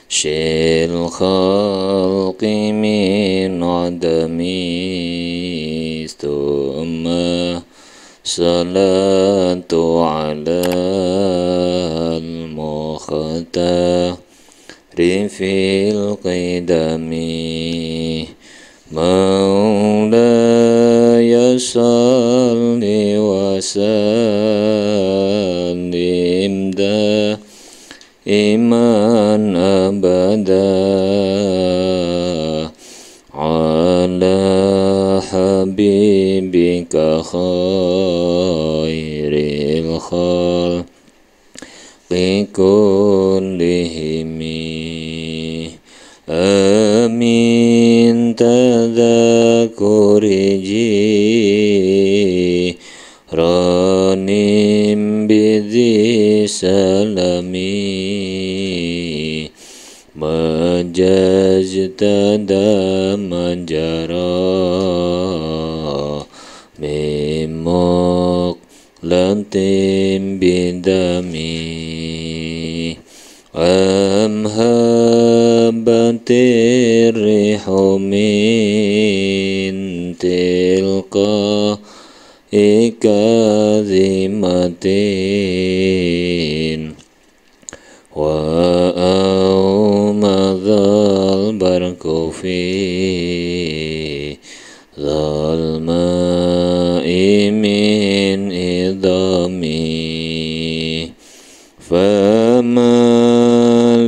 شل الخلق من عدم ثم صلاة على المختار في القدم مولاي صل وسلم دائما أبدا على حبيبك خير الخلق كلهم آمين تذكر جيران بذي سلمي مجزت دم جرى ممق لنتم بدمي أمهبت الريح من تلقاء كاظمة وأومض البرق في ظلماء من إضامي فما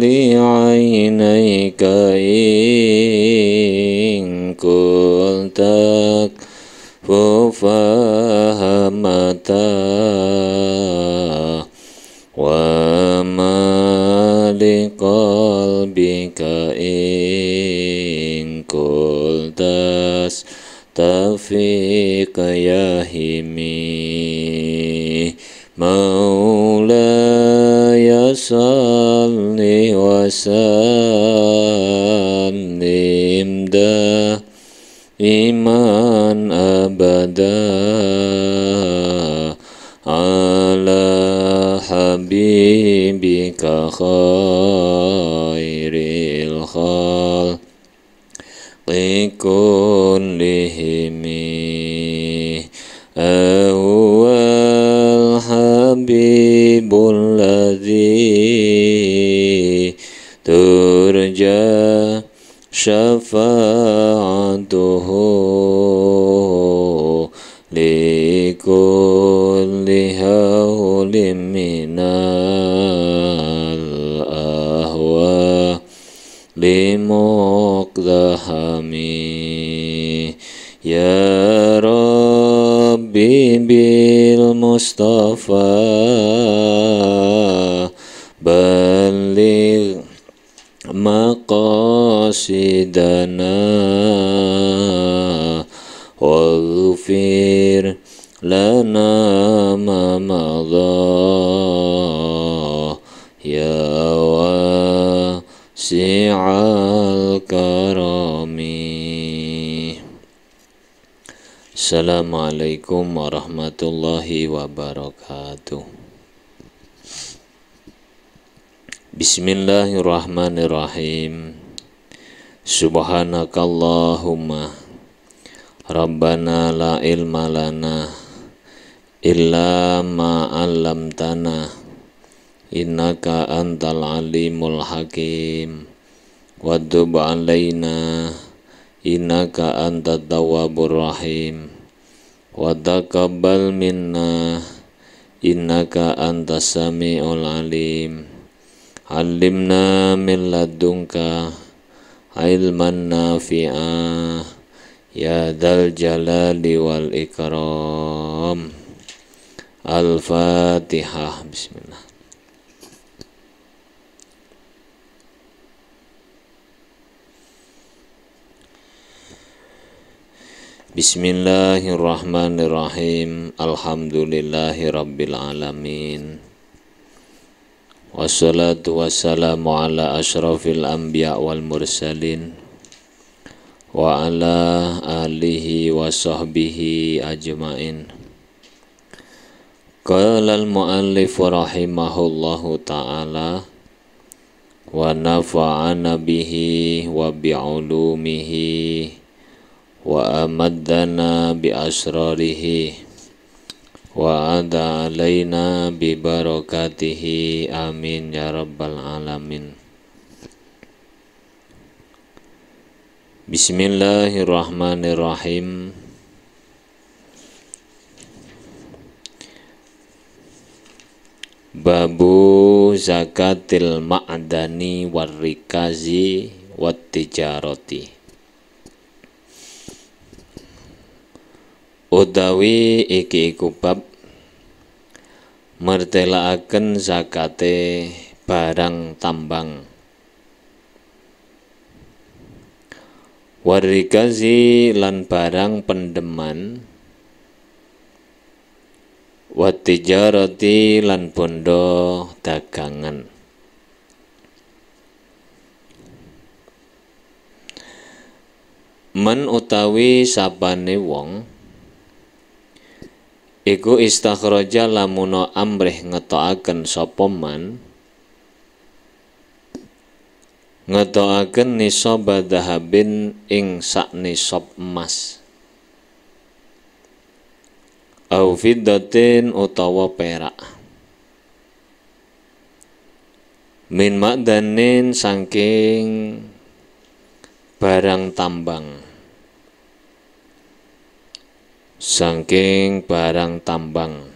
لعينيك إن قلت ففهمتا وما لقلبك إن قلت استفيق يهمي مولاي صل وسلم دائما أبدا على حبيبك خير الخلق كلهم هو الحبيب الذي ترجى شفاعته لكل هول من الأهواء لمقدهم يا ربي بالمصطفى بلغ مقاصدنا واغفر لنا ما مضى يا واسع الكرم. Assalamualaikum warahmatullahi wabarakatuh. Bismillahirrahmanirrahim. Subhanakallahumma Rabbana la ilma lana illa ma 'allamtana innaka antal alimul hakim wadub alaina innaka antat tawwabur rahim wa taqabbal minna innaka antas samiul alim. Alimna min ladunka ilman nafi'a ya dzal jalali wal ikram. Al-Fatihah. Bismillah. Bismillahirrahmanirrahim. Alhamdulillahi rabbil alamin. Wassalatu wassalamu ala asyrafil anbiya wal mursalin wa ala alihi wa sahbihi ajmain. Qala al-muallif rahimahullahu ta'ala wa nafa'ana bihi wa bi'ulumihi wa amaddana bi asrarihi wa ada alaina bi barakatihi amin ya rabbal alamin. Bismillahirrahmanirrahim. Babu zakatil ma'dani warrikazi wattijarati. Utawi iki iku bab mertelaaken zakate barang tambang, warrikazi lan barang pendeman, wattijarati lan bondo dagangan. Man utawi sapane wong iku istakhraja lamuno amrih ngetokaken sapa man ngetokaken nisab dhahabin ing sak nisab emas, au fiddatin utawa perak, min ma'danin saking barang tambang, saking barang tambang.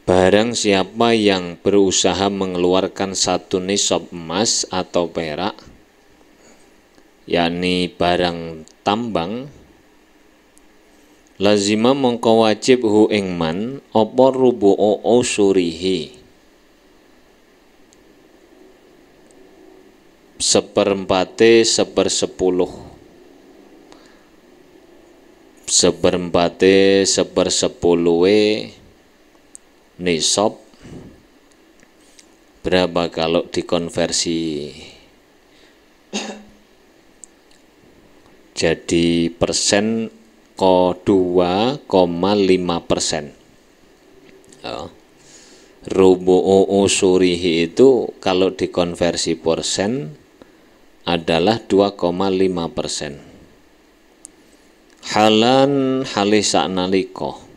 Barang siapa yang berusaha mengeluarkan satu nisab emas atau perak, yakni barang tambang, lazima mongko wajib hu ing man apa rubu'u usurihi, seperempate sepersepuluhe nisab. Berapa kalau dikonversi jadi persen? 2,5%. Rubu'u usurihi itu kalau dikonversi persen adalah 2,5%. Halan halis saknalika.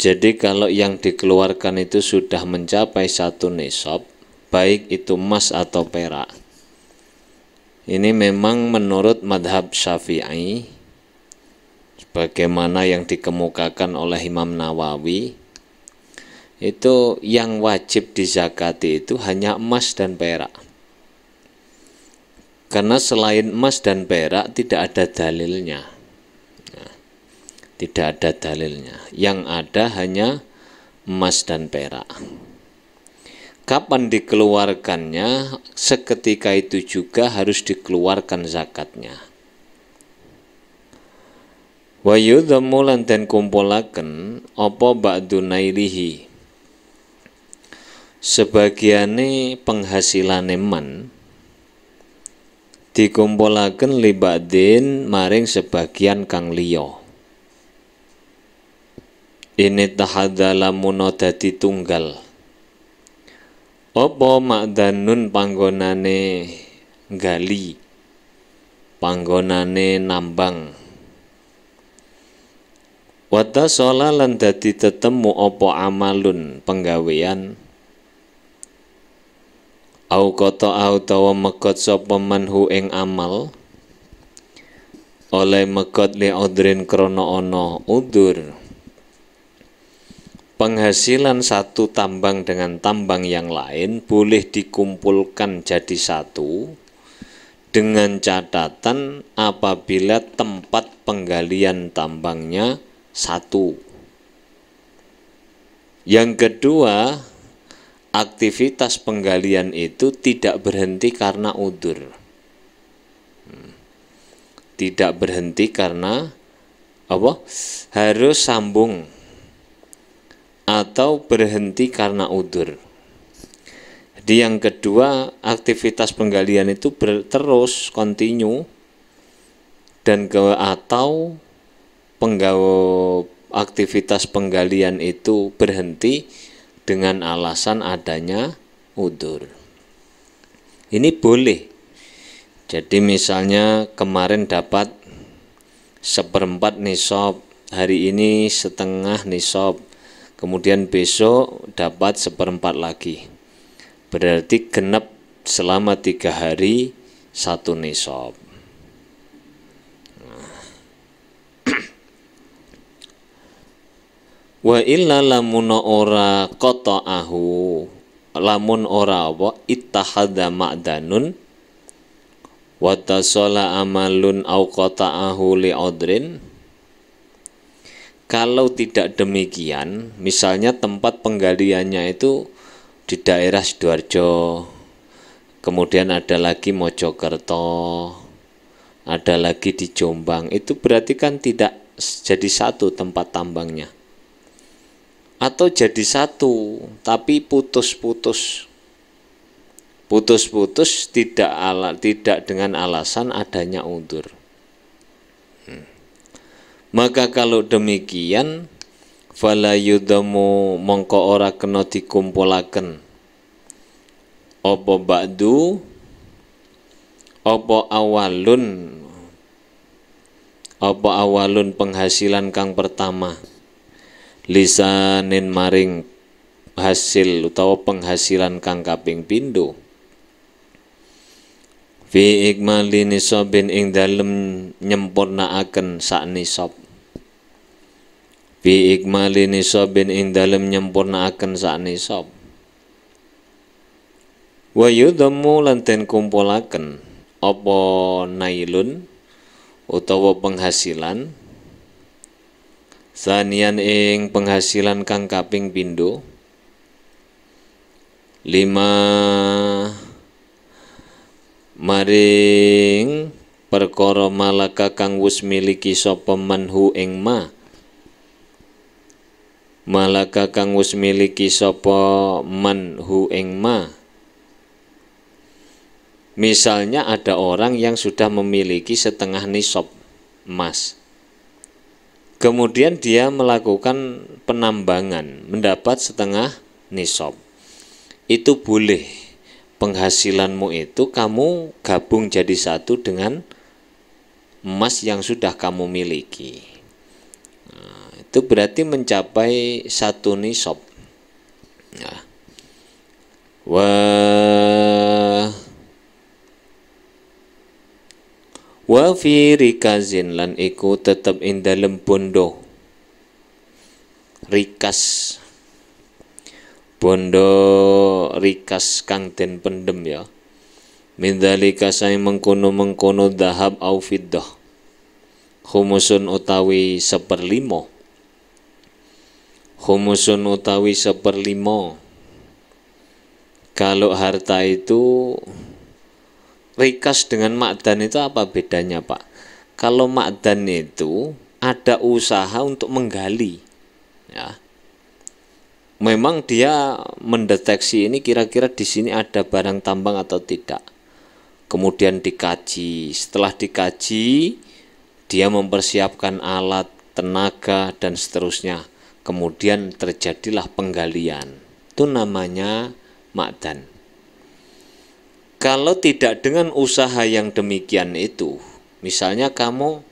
Jadi kalau yang dikeluarkan itu sudah mencapai satu nisab, baik itu emas atau perak, ini memang menurut madhab Syafi'i, sebagaimana yang dikemukakan oleh Imam Nawawi, itu yang wajib dizakati itu hanya emas dan perak. Karena selain emas dan perak tidak ada dalilnya. Tidak ada dalilnya. Yang ada hanya emas dan perak. Kapan dikeluarkannya? Seketika itu juga harus dikeluarkan zakatnya. Wa yudhammu lan den kumpulaken apa ba'du nailihi, sebagiane penghasilane man dikumpulaken li ba'din maring sebagian kang liya. Ini tahadala muno dadi tunggal apa ma'danun panggonane gali, panggonane nambang, wata shola lan dadi tetemu apa amalun penggawean, au kota au tawa megot sapa manhu ing amal, oleh megot li udrin krana ana udur. Penghasilan satu tambang dengan tambang yang lain boleh dikumpulkan jadi satu dengan catatan apabila tempat penggalian tambangnya satu. Yang kedua, aktivitas penggalian itu tidak berhenti karena udzur. Tidak berhenti karena apa? Harus sambung atau berhenti karena udzur. Jadi yang kedua, aktivitas penggalian itu terus kontinu dan atau aktivitas penggalian itu berhenti dengan alasan adanya udzur. Ini boleh. Jadi misalnya kemarin dapat 1/4 nisab, hari ini setengah nisab, kemudian besok dapat 1/4 lagi. Berarti genap selama 3 hari 1 nisab. Wa illa lamun ora qata'ahu, lamun ora apa ittahadza ma'danun wa tasala amalun au qata'ahu li'udrin. Kalau tidak demikian, misalnya tempat penggaliannya itu di daerah Sidoarjo, kemudian ada lagi Mojokerto, ada lagi di Jombang, itu berarti kan tidak jadi satu tempat tambangnya. Atau jadi satu tapi putus-putus tidak dengan alasan adanya udzur. Maka kalau demikian fala yudamu mongko ora kena dikumpulaken apa ba'du apa awalun penghasilan kang pertama lisanin maring hasil utawa penghasilan kang kaping pindho fi ikmali nisabin ing dalem nyempurnaaken sak nisab, fi ikmali nisabin ing dalem nyempurnaaken sak nisab, wa yudhammu lan den kumpulaken apa nailun utawa penghasilan sanian ing penghasilan kang kaping pindho 5 maring perkara malaka kang wis miliki sapa manhu ing malaka kang wis miliki sapa manhu ing Misalnya ada orang yang sudah memiliki setengah nisab emas, kemudian dia melakukan penambangan mendapat setengah nisab. Itu boleh, penghasilanmu itu kamu gabung jadi satu dengan emas yang sudah kamu miliki. Nah, itu berarti mencapai 1 nisab. Nah, wa fi rikazin lan iku tetep ing dalem bondo rikas, bondo rikas kang den pendem ya, min dzalika sae mengkono dhahab au fiddah, khumusun utawi 1/5, khumusun utawi 1/5. Kalau harta itu rikas dengan makdan itu apa bedanya, Pak? Kalau makdan itu ada usaha untuk menggali, ya. Memang dia mendeteksi ini kira-kira di sini ada barang tambang atau tidak. Kemudian dikaji. Setelah dikaji, dia mempersiapkan alat, tenaga dan seterusnya. Kemudian terjadilah penggalian. Itu namanya makdan. Kalau tidak dengan usaha yang demikian itu, misalnya kamu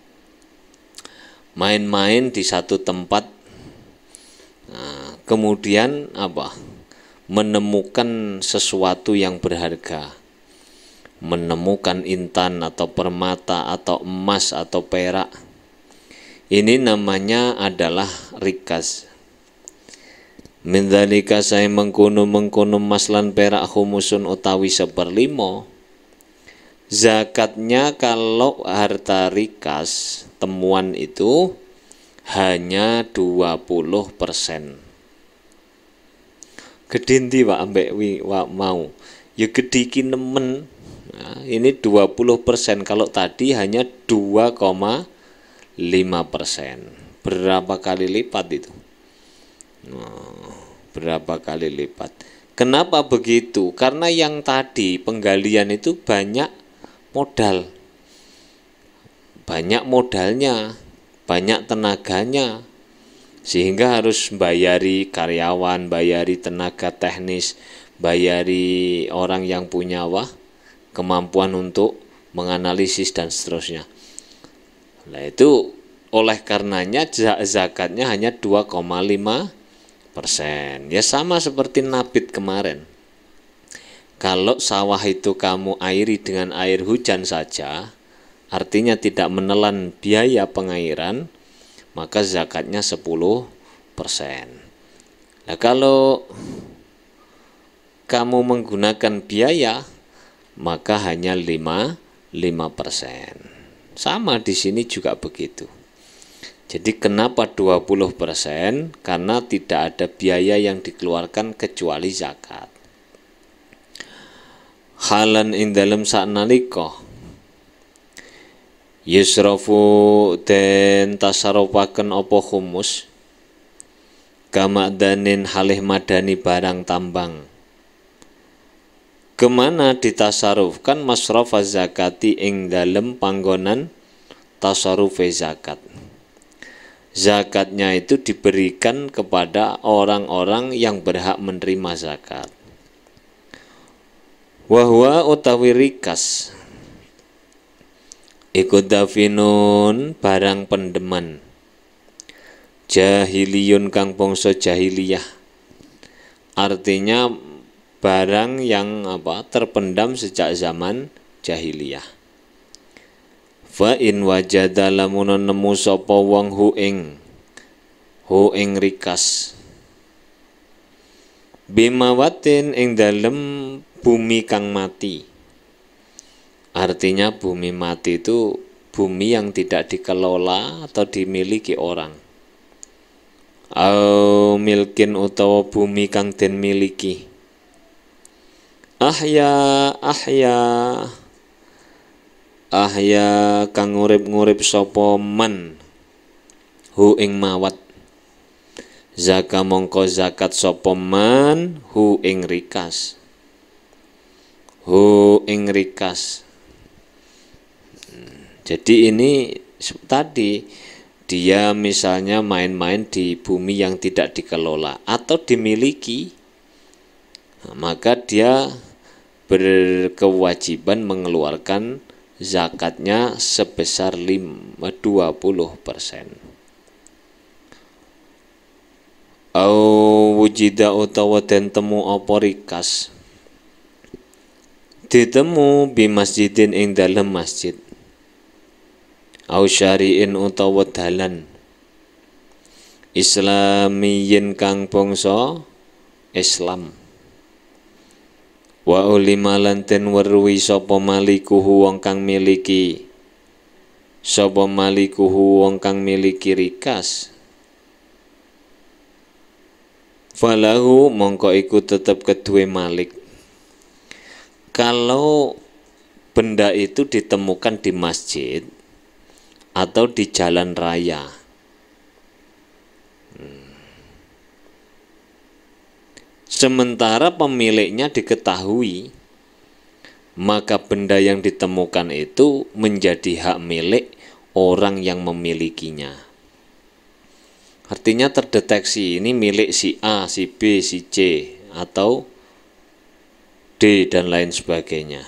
main-main di satu tempat, nah, kemudian menemukan sesuatu yang berharga, menemukan intan atau permata atau emas atau perak, ini namanya adalah rikas. Min dzalika sae mengkono emas lan perak khumusun utawi 1/5. Zakatnya kalau harta rikas temuan itu hanya 20%. Gede ndi Pak ambek mau? Ya gede iki nemen. Nah, ini 20%, kalau tadi hanya 2,5%. Berapa kali lipat itu? Berapa kali lipat? Kenapa begitu? Karena yang tadi penggalian itu banyak modalnya, banyak tenaganya, sehingga harus bayari karyawan, bayari tenaga teknis, bayari orang yang punya kemampuan untuk menganalisis dan seterusnya. Nah itu oleh karenanya zakatnya hanya 2,5%. Ya sama seperti nabit kemarin. Kalau sawah itu kamu airi dengan air hujan saja, artinya tidak menelan biaya pengairan, maka zakatnya 10%. Nah kalau kamu menggunakan biaya, maka hanya 5%. Sama di sini juga begitu. Jadi kenapa 20%? Karena tidak ada biaya yang dikeluarkan kecuali zakat. Halan ing dalem saknalika yusrafu den tasarupaken apa humus kamadanin halih madani barang tambang. Kemana ditasarufkan masrafa zakati ing dalem panggonan tasarufe zakat. Zakatnya itu diberikan kepada orang-orang yang berhak menerima zakat. Wahwa utawi rikas iku dafinun barang pendeman jahiliyun kang bangsa jahiliyah, artinya barang yang terpendam sejak zaman jahiliyah. Fa in wajada lamun nemu sapa wong hu ing rikas bimawatin ing dalem bumi kang mati. Artinya bumi mati itu bumi yang tidak dikelola atau dimiliki orang. Au milkin utawa bumi kang den miliki. Ahya kang ngurip-ngurip sapa man hu ing mawat. Zaka mongko zakat sapa man hu ing rikas. Jadi ini tadi dia misalnya main-main di bumi yang tidak dikelola atau dimiliki, maka dia berkewajiban mengeluarkan zakatnya sebesar 20%. Au wujida utawa den temu apa rikas ditemu bi masjidin ing dalem masjid. Au syari'in utawa dalan islamiyin kang bangsa Islam. Wa ulima lan den weruhi sapa malikuhu wong kang miliki rikas. Falahu mongko iku tetep keduwe malik. Kalau benda itu ditemukan di masjid atau di jalan raya, sementara pemiliknya diketahui, maka benda yang ditemukan itu menjadi hak milik orang yang memilikinya. Artinya terdeteksi ini milik si A, si B, si C, atau D dan lain sebagainya.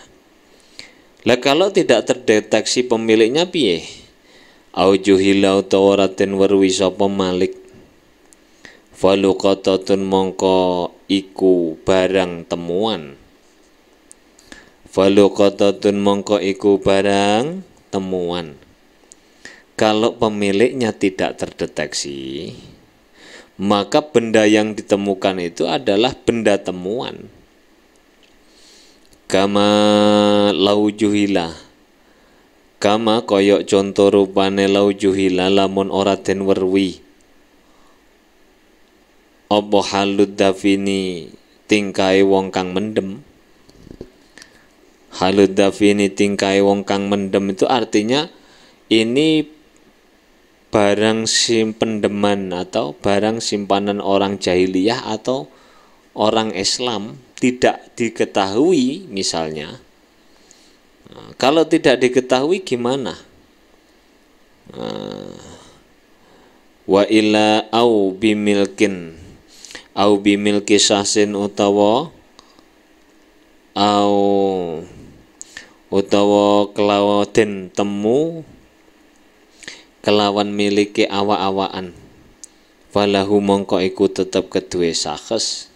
Lah kalau tidak terdeteksi pemiliknya piye? Au juhila utawa raden weruhi sapa malik. Faluqatatun mongko iku barang temuan. Kalau pemiliknya tidak terdeteksi, maka benda yang ditemukan itu adalah benda temuan. Kama laujuhila, kama koyok contoh rupane laujuhila lamun ora den weruhi apa halud dafini tingkai wong kang mendem. Halud dafini tingkai wong kang mendem itu artinya ini barang pendeman atau barang simpanan orang jahiliyah atau orang Islam tidak diketahui misalnya, kalau tidak diketahui gimana? Wa illa au bimilki sahsin utawa kelawan temu kelawan miliki awa-awaan, falahu mongko iku tetep kedue sakes.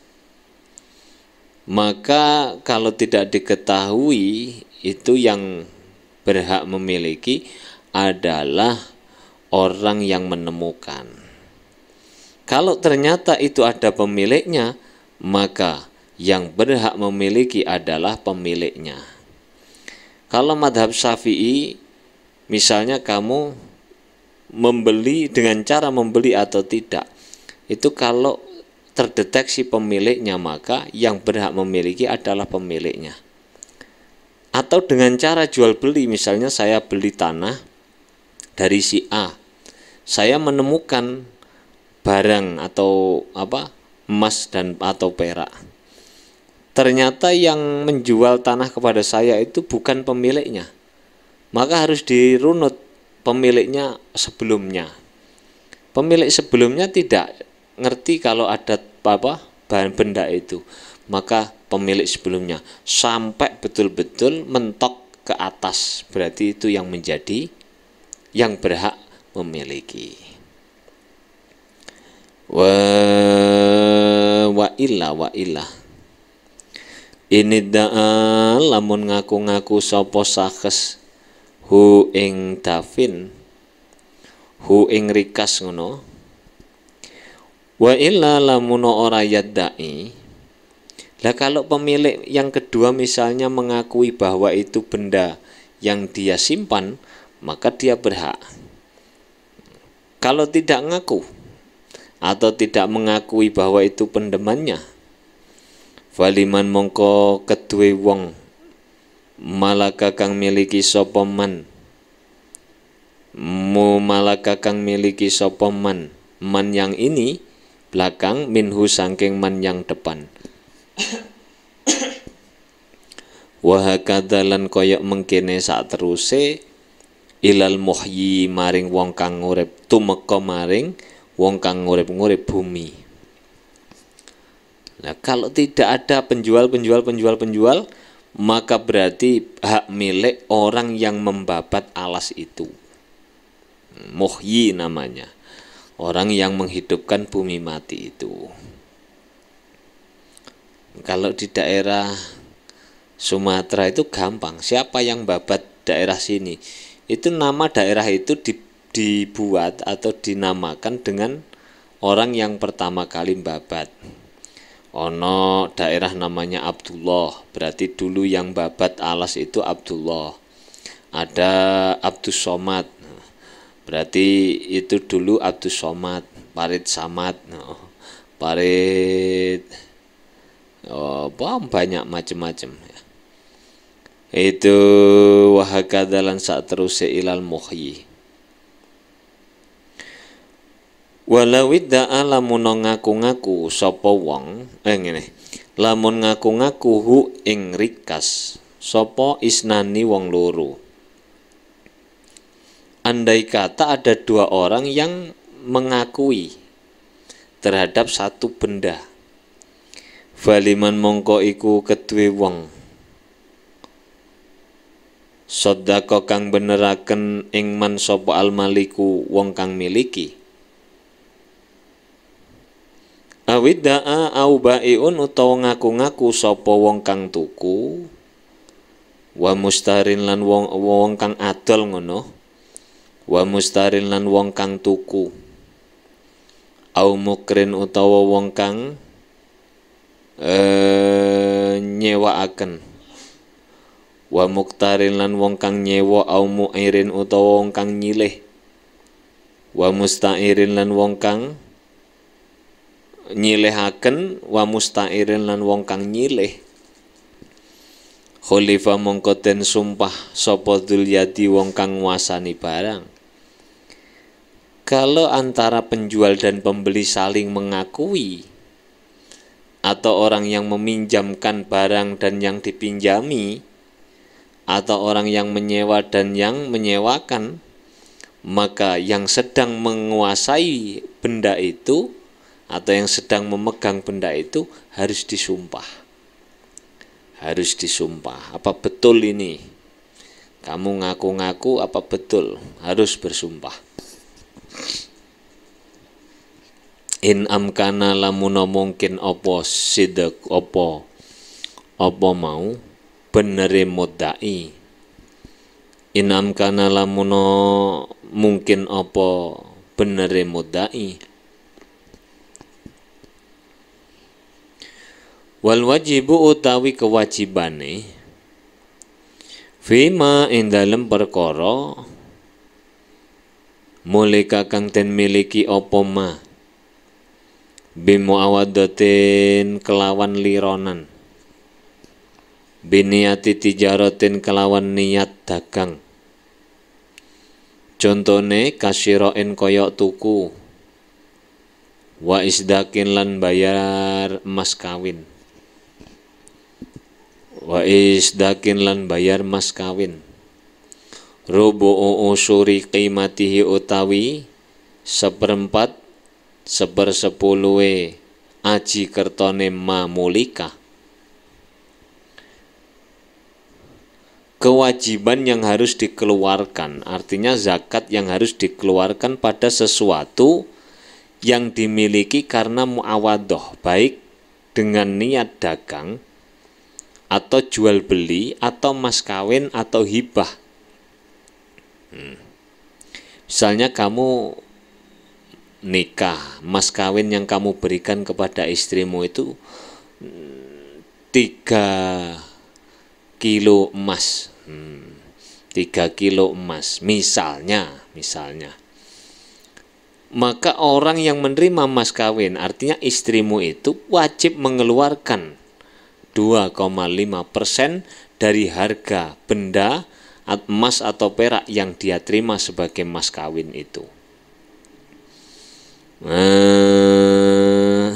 Maka kalau tidak diketahui, itu yang berhak memiliki adalah orang yang menemukan. Kalau ternyata itu ada pemiliknya, maka yang berhak memiliki adalah pemiliknya. Kalau madhab Syafi'i, misalnya kamu membeli dengan cara membeli atau tidak, itu kalau terdeteksi pemiliknya, maka yang berhak memiliki adalah pemiliknya. Atau dengan cara jual beli, misalnya saya beli tanah dari si A, saya menemukan barang atau emas dan atau perak. Ternyata yang menjual tanah kepada saya itu bukan pemiliknya, maka harus dirunut pemiliknya sebelumnya. Pemilik sebelumnya tidak ngerti kalau ada bahan benda itu, maka pemilik sebelumnya sampai betul-betul mentok ke atas, berarti itu yang menjadi yang berhak memiliki. Wa illa ini da'a lamun ngaku-ngaku sapa sakes hu ing dafin, hu ing rikas ngono. Wa illa lamun ora yadda'i. Lah kalau pemilik yang kedua misalnya mengakui bahwa itu benda yang dia simpan, maka dia berhak. Kalau tidak ngaku atau tidak mengakui bahwa itu pendemannya, faliman mongko kedue wong malaka kang miliki sapa man, malaka kang miliki sapa man yang ini belakang minhu sangking man yang depan. Wahakadalan koyok mengkene saat teruse ilal muhyi maring wong kang ngurip, tumeka maring wong kang ngurip-ngurip bumi. Nah, kalau tidak ada penjual, maka berarti hak milik orang yang membabat alas itu. Muhyi namanya, orang yang menghidupkan bumi mati itu. Kalau di daerah Sumatera itu gampang, siapa yang babat daerah sini, itu nama daerah itu dibuat atau dinamakan dengan orang yang pertama kali babat. Ono daerah namanya Abdullah, berarti dulu yang babat alas itu Abdullah. Ada Abdus Somad, berarti itu dulu Abdus Somad. Parit Samad, Parit banyak macam-macam. Itu wahakadalan saat terus ilal muhyi. Walau idda'a lamun ngaku-ngaku sapa wong ngene. Lamun ngaku-ngaku hu ing rikas sapa isnani wong loro. Andai kata ada dua orang yang mengakui terhadap satu benda, faliman mongko iku kedue wong sedekah kang beneraken ing man sapa almaliku wong kang miliki. Awidda'a au bai'un utawa ngaku-ngaku sapa wong kang tuku, wa mustarin lan wong kang adol ngono, wa mustarin lan wong kang tuku, au mukrin utawa wong kang nyewaaken, wa muktarin lan wong kang nyewa, au muirin utawa wong kang nyilih, wa mustairin lan wong kang nyilihaken, wa mustairin lan wong kang nyilih. Khulifa mongko den sumpah sapa Dzulyadi wong kang nguasani barang. Kalau antara penjual dan pembeli saling mengakui atau orang yang meminjamkan barang dan yang dipinjami, atau orang yang menyewa dan yang menyewakan, maka yang sedang menguasai benda itu atau yang sedang memegang benda itu harus disumpah. Harus disumpah. Apa betul ini? Kamu ngaku-ngaku apa betul? Harus bersumpah. In amkana lamun mungkin apa sidq apa mau benere mudai. In amkana lamun mungkin apa benere mudai. Wal wajibu utawi kewajibane fima ing dalem perkara mulika kang den miliki apa ma bimuawadatin kelawan lironan, biniati tijaratin kelawan niat dagang. Contone kasyiroin koyok tuku, wa isdakin lan bayar emas kawin, wa isdakin lan bayar mas kawin. Rubu'u usuri qimatihi utawi seperempat sepersepuluhe aji kertone mamulika. Kewajiban yang harus dikeluarkan, artinya zakat yang harus dikeluarkan pada sesuatu yang dimiliki karena muawadoh, baik dengan niat dagang atau jual beli atau mas kawin atau hibah. Misalnya kamu nikah, mas kawin yang kamu berikan kepada istrimu itu 3 kilo emas, 3 kilo emas misalnya, maka orang yang menerima mas kawin, artinya istrimu itu wajib mengeluarkan 2,5% dari harga benda emas atau perak yang dia terima sebagai mas kawin itu.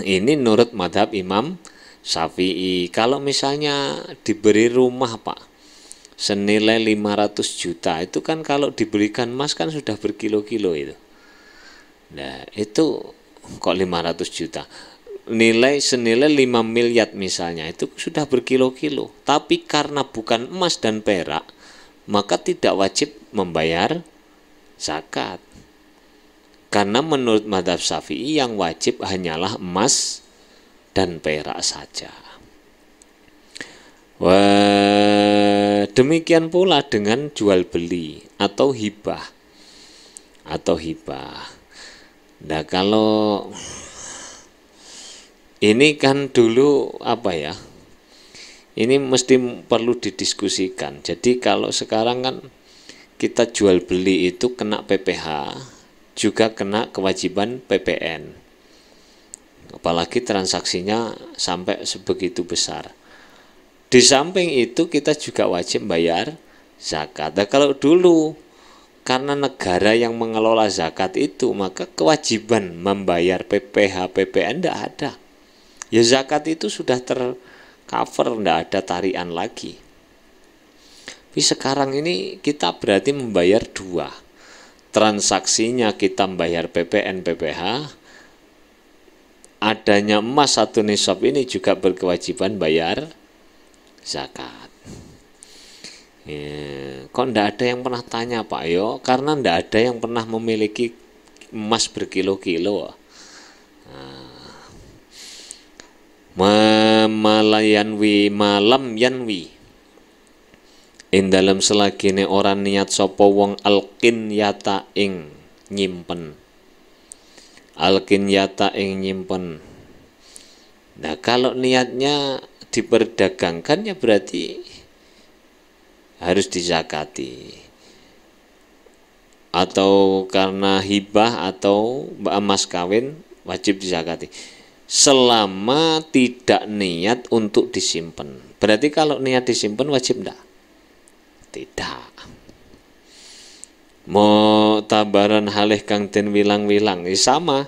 Ini menurut madhab Imam Syafi'i. Kalau misalnya diberi rumah Pak senilai 500 juta, itu kan kalau diberikan emas kan sudah berkilo-kilo itu. Nah itu kok 500 juta, nilai senilai 5 miliar misalnya, itu sudah berkilo-kilo. Tapi karena bukan emas dan perak, maka tidak wajib membayar zakat. Karena menurut madhab Syafi'i yang wajib hanyalah emas dan perak saja. Demikian pula dengan jual beli atau hibah. Nah kalau ini kan dulu apa ya? Ini mesti perlu didiskusikan. Jadi kalau sekarang kan kita jual beli itu kena PPh, juga kena kewajiban PPN, apalagi transaksinya sampai sebegitu besar. Di samping itu kita juga wajib bayar zakat. Nah, kalau dulu karena negara yang mengelola zakat itu, maka kewajiban membayar PPh, PPN tidak ada. Ya zakat itu sudah tercover, tidak ada tarian lagi. Tapi sekarang ini kita berarti membayar dua. Transaksinya kita membayar PPN, PPh, adanya emas 1 nisab ini juga berkewajiban bayar zakat. Kok ndak ada yang pernah tanya Pak? Yo, karena ndak ada yang pernah memiliki emas berkilo-kilo. Malam yanwi ing dalam selagine ora niat sapa wong alqin yata ing nyimpen. Alqin yata ing nyimpen. Nah, kalau niatnya diperdagangkan ya berarti harus dizakati. Atau karena hibah atau emas kawin wajib dizakati. Selama tidak niat untuk disimpan. Berarti kalau niat disimpan wajib enggak? Tidak. Mau tabaran halih kang den wilang-wilang sama.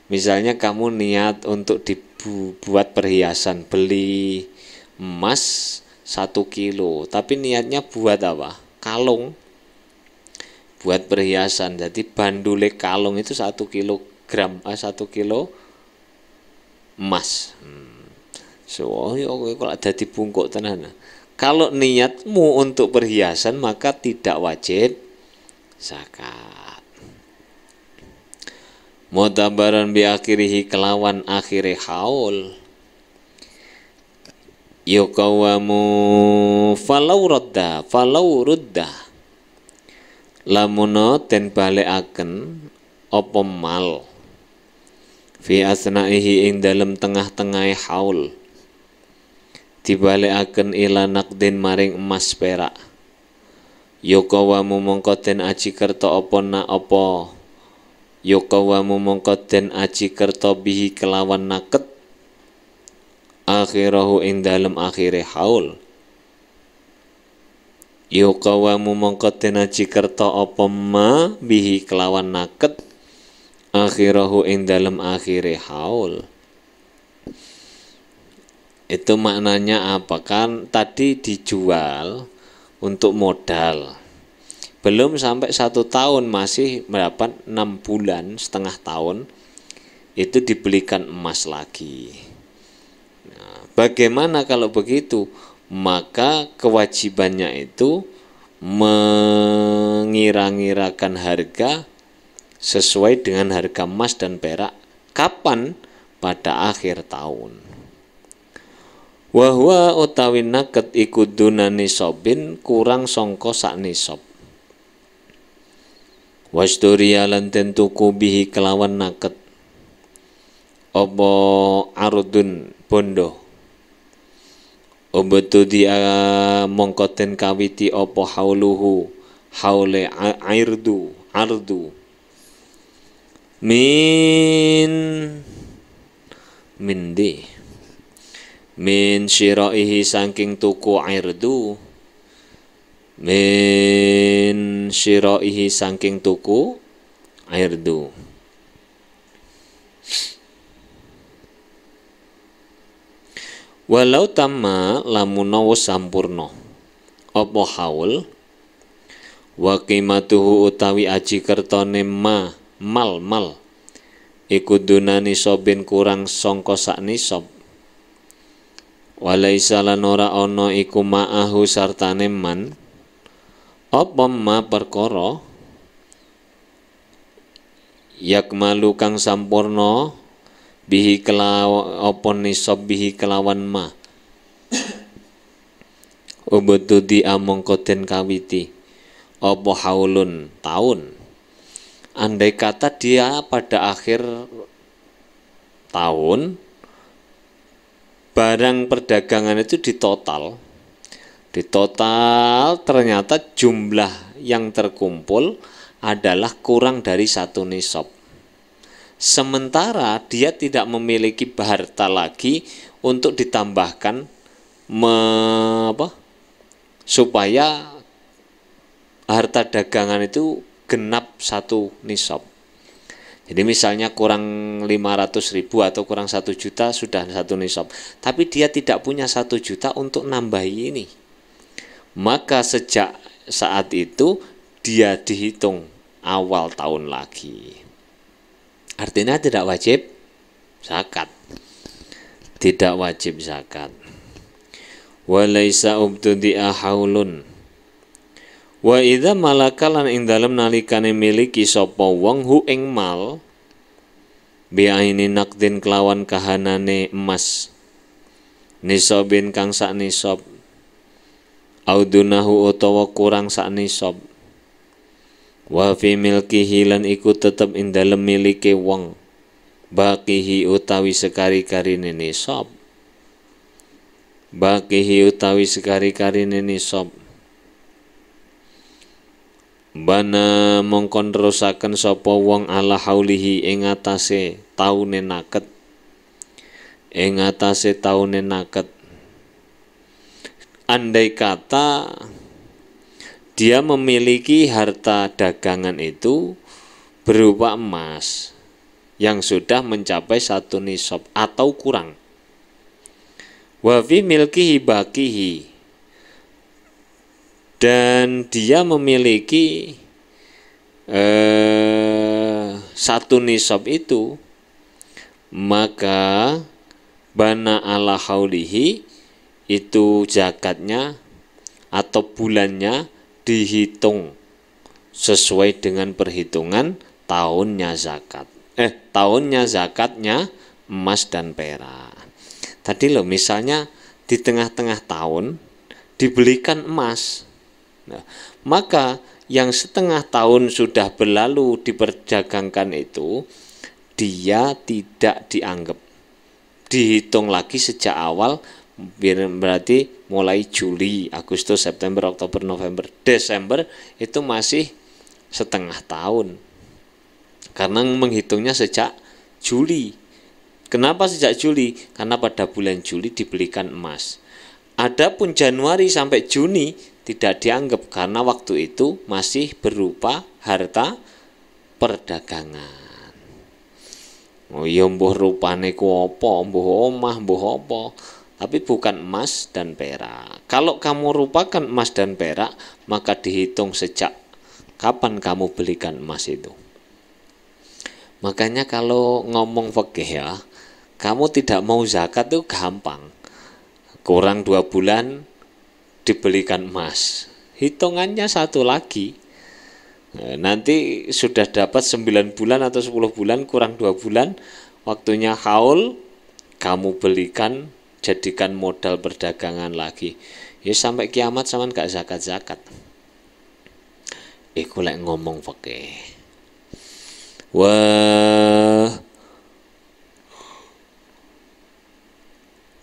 Misalnya kamu niat untuk dibuat perhiasan, beli emas 1 kilo, tapi niatnya buat apa? Kalung, buat perhiasan. Jadi bandule kalung itu 1 kilogram, 1 kilo emas. So, kalau ada dibungkuk tenan. Kalau niatmu untuk perhiasan maka tidak wajib zakat. Mutabaran bi akhirihi kelawan akhire haul. Yukawamu falau rudda lamuno den balekaken apa mal fi asnaihi ing dalem tengah-tengahe haul dibalekaken ila naqdin maring emas perak. Yukawamu mongko den aji kerta apa Yukawamu mongko den aji kerta bihi kelawan naket akhirahu ing dalem akhire haul. Yukawamu mongko den aji kerta apa ma bihi kelawan naket akhirahu ing dalem akhire haul. Itu maknanya apa? Kan tadi dijual untuk modal, belum sampai 1 tahun, masih mendapat 6 bulan, setengah tahun, itu dibelikan emas lagi. Nah, bagaimana kalau begitu? Maka kewajibannya itu mengira-ngirakan harga sesuai dengan harga emas dan perak. Kapan? Pada akhir tahun. Wahwa utawi naket iku duna nisobin, kurang songko sak nisob. Wasduriya lan den tuku bihi kelawan naket apa arudun bondo. Obetu dia mongko den kawiti apa hauluhu haule ardu min syiraihi saking tuku irdu, min syiraihi saking tuku irdu. Walau tamma lamun wis sampurna apa haul wa qimatuhu utawi aji kertone mal iku dunani sobin kurang sangka sak nisab. Walaisa lan ora ana iku ma'ahu sartane man apa ma perkara yakmalu kang sampurna bihi kelawan apa nisab bihi kelawan ma ubudu di amangka den kawiti apa haulun tahun. Andai kata dia pada akhir tahun barang perdagangan itu ditotal ternyata jumlah yang terkumpul adalah kurang dari 1 nisab. Sementara dia tidak memiliki harta lagi untuk ditambahkan supaya harta dagangan itu genap 1 nisab. Jadi misalnya kurang 500.000 atau kurang 1 juta sudah 1 nisab. Tapi dia tidak punya 1 juta untuk nambahi ini. Maka sejak saat itu dia dihitung awal tahun lagi. Artinya tidak wajib zakat. Tidak wajib zakat. Walaisa ubtudi'a haulun. Wa idza malakalan ing dalem nalikane miliki sapa wong hu ing mal biaini naqdin kelawan kahanane emas nisabin kang sak nisab audunahu utawa kurang sak nisab wa fi milkihi lan iku tetep ing dalem milike wong baqihi utawi sekari-karine nisab bana mongkon terusaken sapa wong ala haulihi ing atase taune naket andai kata dia memiliki harta dagangan itu berupa emas yang sudah mencapai 1 nisab atau kurang. Wa fi milkihi baqihi, dan dia memiliki 1 nisab itu, maka bana ala haulihi, itu zakatnya atau bulannya dihitung sesuai dengan perhitungan tahunnya zakatnya emas dan perak. Tadi loh, misalnya di tengah-tengah tahun dibelikan emas, nah, maka yang setengah tahun sudah berlalu diperdagangkan itu dia tidak dianggap, dihitung lagi sejak awal, berarti mulai Juli, Agustus, September, Oktober, November, Desember itu masih setengah tahun, karena menghitungnya sejak Juli. Kenapa sejak Juli? Karena pada bulan Juli dibelikan emas. Adapun Januari sampai Juni tidak dianggap, karena waktu itu masih berupa harta perdagangan. Oh iya, mbuh rupane ku apa, mbuh omah, mbuh apa, tapi bukan emas dan perak. Kalau kamu rupakan emas dan perak, maka dihitung sejak kapan kamu belikan emas itu. Makanya kalau ngomong fikih ya, kamu tidak mau zakat itu gampang. Kurang 2 bulan dibelikan emas, hitungannya 1 lagi. Nanti sudah dapat 9 bulan atau 10 bulan, kurang 2 bulan, waktunya haul, kamu belikan, jadikan modal perdagangan lagi. Ya sampai kiamat sampean gak zakat-zakat. Iku lek ngomong fikih.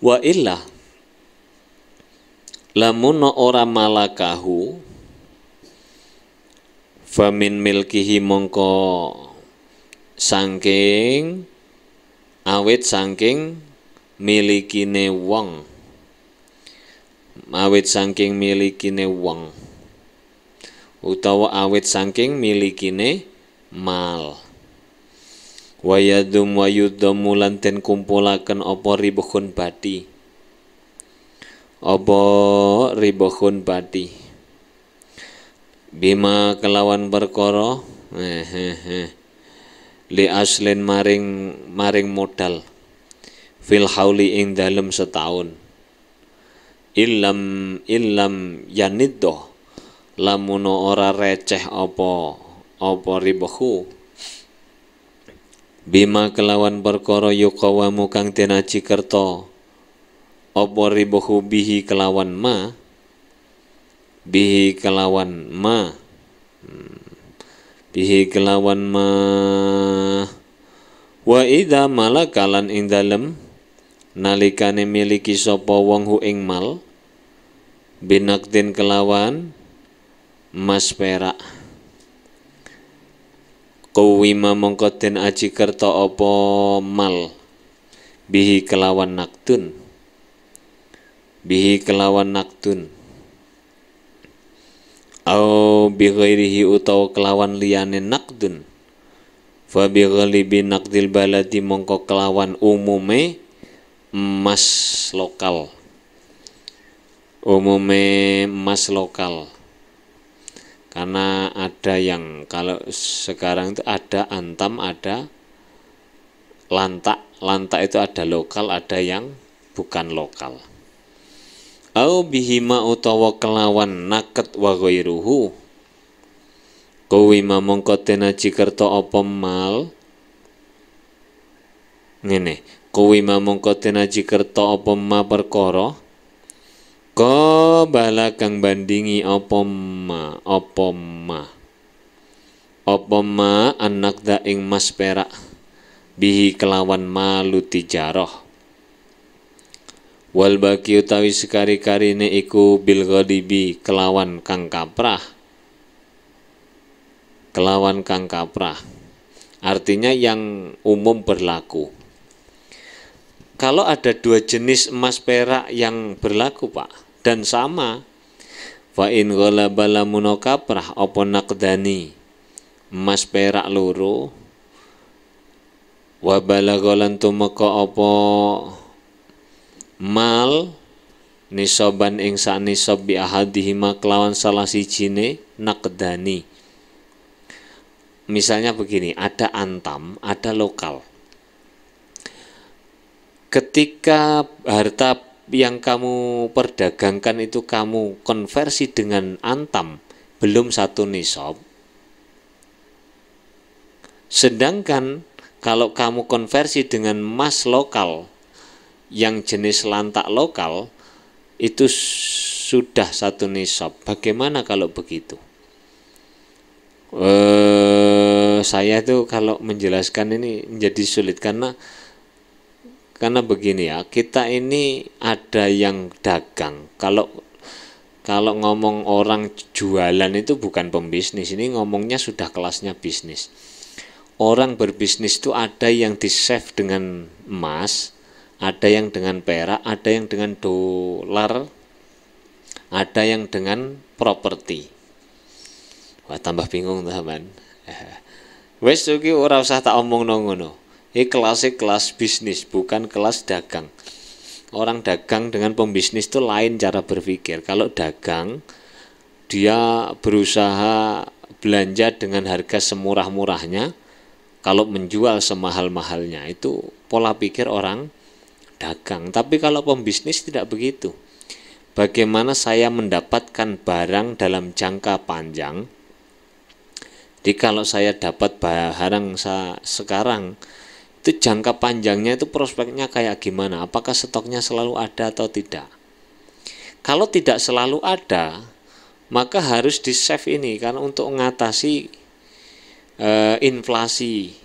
Wa illa lamun ora malakahu famin milkihi, mongko saking awit saking milikine wong, awit saking milikine wong, utawa awit saking milikine mal. Wayadum wayudhamu lan den kumpulaken apa ribuhun bati, apa ribuhun bati, bima kelawan perkara li aslin maring modal, fil hauli ing dalem setahun, illam yaniddo, lamun ora receh apa ribuhu, bima kelawan perkara yuqawamu kang den aji kerta apa ribuhu bihi kelawan ma, bihi kelawan ma, bihi kelawan ma. Wa idza malakalan ing dalem nalikane miliki sapa wong hu ing mal, binakdin kelawan mas perak, kuwima mongko den aji kerta apa mal, bihi kelawan naktun, bihi kelawan naktun, au bi ghairihi utawa kelawan liyane nakdun, fa bi ghalibi naqdil baladi mongko kelawan umume emas lokal, umume emas lokal. Karena ada yang kalau sekarang itu ada antam, ada lantak. Lantak itu ada lokal, ada yang bukan lokal. Au bihima utawa kelawan naket wa ghairuhu, kuwima mongko den aji kerta apa mal, ngene, kuwima mongko den aji kerta apa ma perkara, qabala kang bandingi apa ma anak da ing mas perak, bihi kelawan malu tijarah, wal baki utawi sekari-karine iku bil ghadibi kelawan kang kaprah, kelawan kang kaprah, artinya yang umum berlaku. Kalau ada 2 jenis emas perak yang berlaku Pak, dan sama, fa in ghalaba lamun kaprah, apa apa, apa naqdani emas perak loro, Wa balaghalan tumeka apa mal nisoban ing sak nisob bi ahadihima kelawan salah sijine naqdani. Misalnya begini, ada antam, ada lokal. Ketika harta yang kamu perdagangkan itu kamu konversi dengan antam belum satu nisob, sedangkan kalau kamu konversi dengan emas lokal yang jenis lantak lokal itu sudah satu nisob. Bagaimana kalau begitu? Saya tuh kalau menjelaskan ini menjadi sulit karena begini ya, kita ini ada yang dagang. Kalau ngomong orang jualan itu bukan pembisnis, ini ngomongnya sudah kelasnya bisnis. Orang berbisnis itu ada yang di save dengan emas, ada yang dengan perak, ada yang dengan dolar, ada yang dengan properti. Wah, tambah bingung teman. Wes iki ora usah tak omongno ngono. Iki kelas bisnis, bukan kelas dagang. Orang dagang dengan pembisnis itu lain cara berpikir. Kalau dagang, dia berusaha belanja dengan harga semurah-murahnya. Kalau menjual semahal-mahalnya, itu pola pikir orang dagang. Tapi kalau pembisnis tidak begitu. Bagaimana saya mendapatkan barang dalam jangka panjang? Jadi kalau saya dapat barang sekarang, itu jangka panjangnya itu prospeknya kayak gimana? Apakah stoknya selalu ada atau tidak? Kalau tidak selalu ada, maka harus di save ini karena untuk mengatasi inflasi.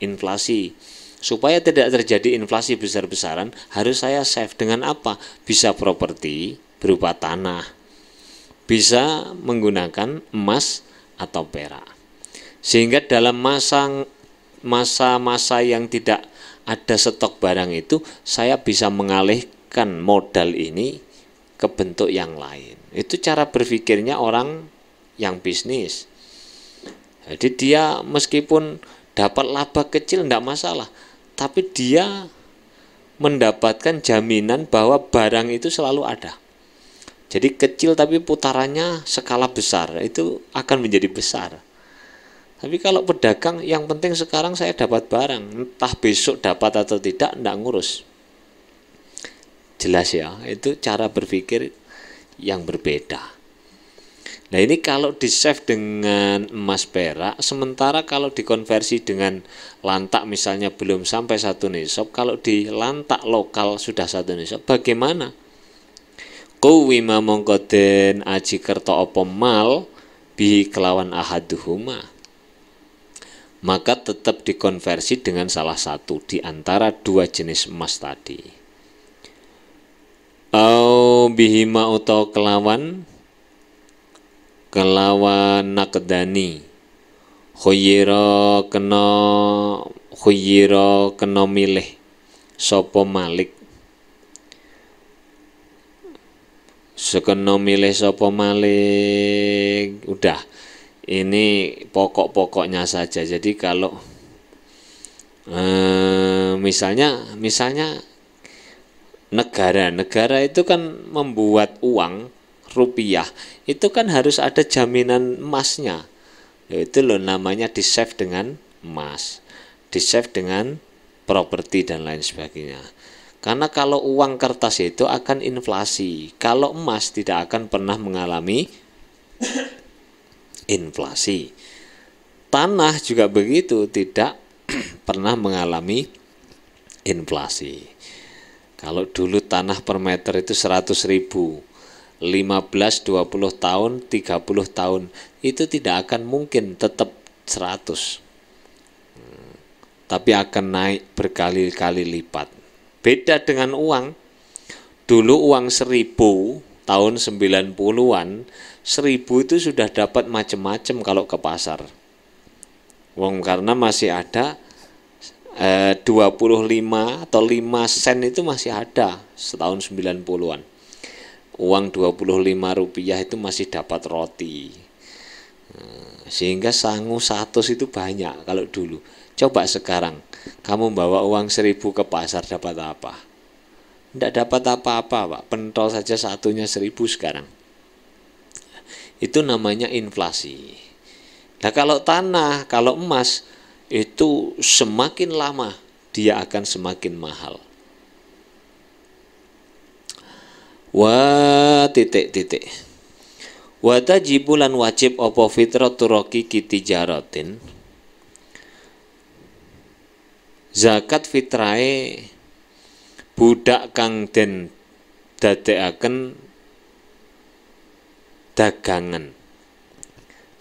Inflasi. Supaya tidak terjadi inflasi besar-besaran, harus saya save dengan apa? Bisa properti berupa tanah, bisa menggunakan emas atau perak. Sehingga dalam masa-masa yang tidak ada stok barang itu, saya bisa mengalihkan modal ini ke bentuk yang lain. Itu cara berpikirnya orang yang bisnis. Jadi dia meskipun dapat laba kecil tidak masalah, tapi dia mendapatkan jaminan bahwa barang itu selalu ada. Jadi kecil tapi putarannya skala besar, itu akan menjadi besar. Tapi kalau pedagang yang penting sekarang saya dapat barang, entah besok dapat atau tidak ngurus. Jelas ya, itu cara berpikir yang berbeda. Nah ini kalau di save dengan emas perak, sementara kalau dikonversi dengan lantak misalnya belum sampai satu nisab, kalau di lantak lokal sudah satu nisab, bagaimana? Kuwima mongkoden aji kerto opo mal bihi kelawan ahaduhuma, maka tetap dikonversi dengan salah satu di antara dua jenis emas tadi. Au bihima utau kelawan naqdani khuyira kena milih sapa malik. Sekena milih sapa malik. Udah, ini pokok-pokoknya saja. Jadi kalau misalnya negara itu kan membuat uang rupiah, itu kan harus ada jaminan emasnya. Itu loh namanya di save dengan emas, di save dengan properti dan lain sebagainya. Karena kalau uang kertas itu akan inflasi, kalau emas tidak akan pernah mengalami inflasi. Tanah juga begitu, tidak pernah mengalami inflasi. Kalau dulu tanah per meter itu 100.000, 15, 20 tahun, 30 tahun, itu tidak akan mungkin tetap 100. Tapi akan naik berkali-kali lipat. Beda dengan uang. Dulu uang 1.000 tahun 90-an, 1.000 itu sudah dapat macam-macam kalau ke pasar. Karena masih ada 25 atau 5 sen itu masih ada setahun 90-an. Uang 25 rupiah itu masih dapat roti. Sehingga sangu 100 itu banyak kalau dulu. Coba sekarang kamu bawa uang 1.000 ke pasar dapat apa? Tidak dapat apa-apa, Pak. Pentol saja satunya 1.000 sekarang. Itu namanya inflasi. Nah kalau tanah, kalau emas, itu semakin lama dia akan semakin mahal. Titik. Wa tajibulan wajib apa fitratu raqiqi tijaratin. Zakat fitrahe budak kang den dadekaken dagangan.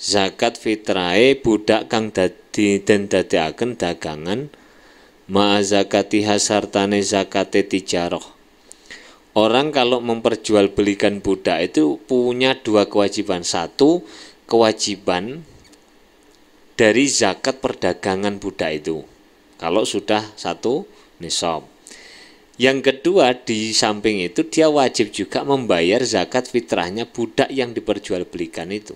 Zakat fitrahe budak kang den dadekaken dagangan ma zakati hasartane zakate tijarah. Orang kalau memperjualbelikan budak itu punya dua kewajiban. Satu, kewajiban dari zakat perdagangan budak itu kalau sudah 1 nisab. Yang kedua, di samping itu dia wajib juga membayar zakat fitrahnya budak yang diperjualbelikan itu.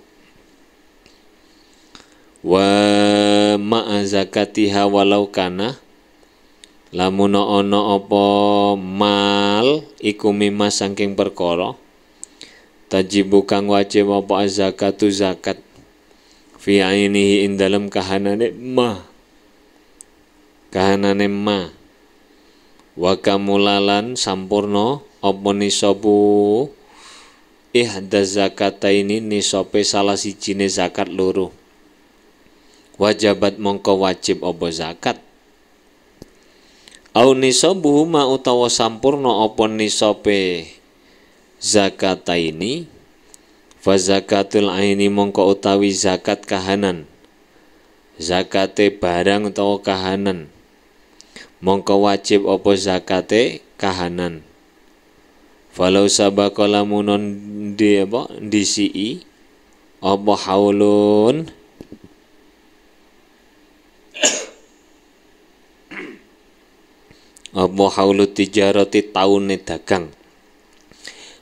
Wa ma'a zakatiha walau kana lamun ana apa mal iku mimma saking perkara tajibu kang wajib apa zakatu zakat fi ainihi ing dalem kahanane ma wa kamulalan sampurna apa nisabu ihda zakataini nisabe salah sijine zakat loro wajabat mongko wajib apa zakat au nisabuhu ma utawa sampurna apa nisabe zakataini fa zakatul aini mongko utawi zakat kahanan zakate barang utawa kahanan mongko wajib apa zakate kahanan falau sabaqa lamunon disi apa haulun apa haulu tijarati taune dagang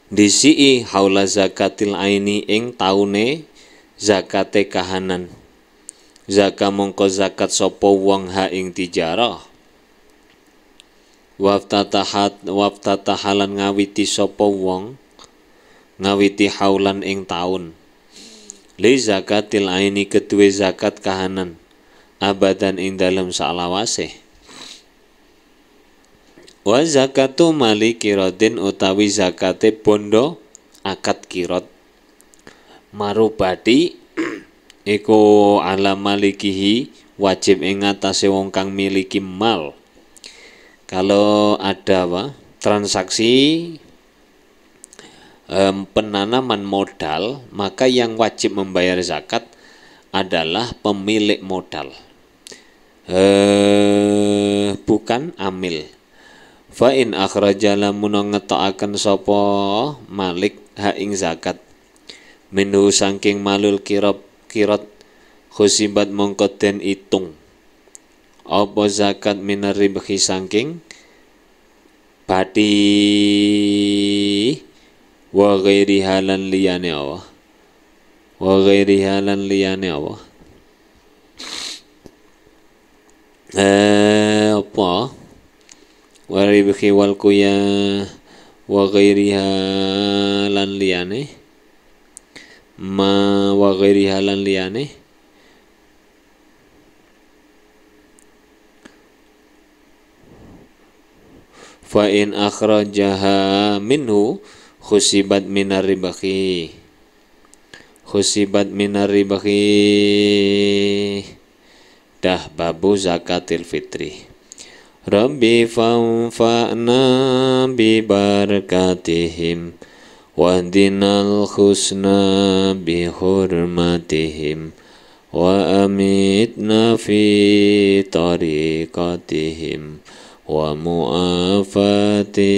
disi haula zakatil aini ing taune zakate kahanan zaka mongko zakat sapa wong ha ing tijarah waftatahalan ngawiti sapa wong ngawiti haulan ing taun li zakatil aini kedue zakat kahanan abadan ing dalem salawase wa zakatu mali kirodin utawi zakate bondo akad kirot marubati iku ala malikihi wajib ing atase wong kang miliki mal. Kalau ada transaksi penanaman modal, maka yang wajib membayar zakat adalah pemilik modal, bukan amil. Fa in akhraja lamun ngetokaken sapa malik ha ing zakat minhu saking malul kirot khusibat mongko den itung apa zakat minar ribhi saking bati wa ghairi halan liyane Allah apa waribhi wal kuya wa ghairiha lan liyane ma wa ghairiha lan liyane fa in akhrajaha minhu khusibat minar ribahi dah babu zakatil fitri. Rabbi fanfa'na bi barakatihim wahdinal husna bi hurmatihim wa amitna fi tariqatihim wa mu'afati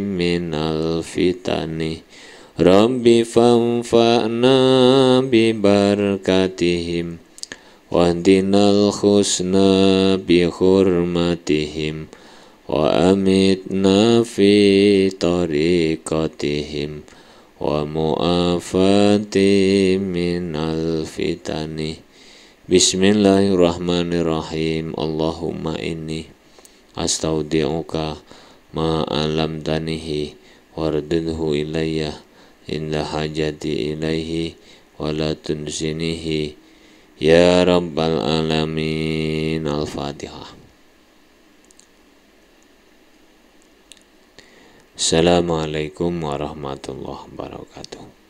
minal fitani. Rabbi fanfa'na bi barakatihim wahdinal husna bi hurmatihim wa amitna fi tariqatihim wa mu'afati minal fitani Bismillahirrahmanirrahim. Allahumma inni astaudi'uka ma 'allamtanihi wardudhu ilayya inda hajati ilaihi wa la tunsinihi ya rabbal alamin. Al-Fatihah. Assalamualaikum warahmatullahi wabarakatuh.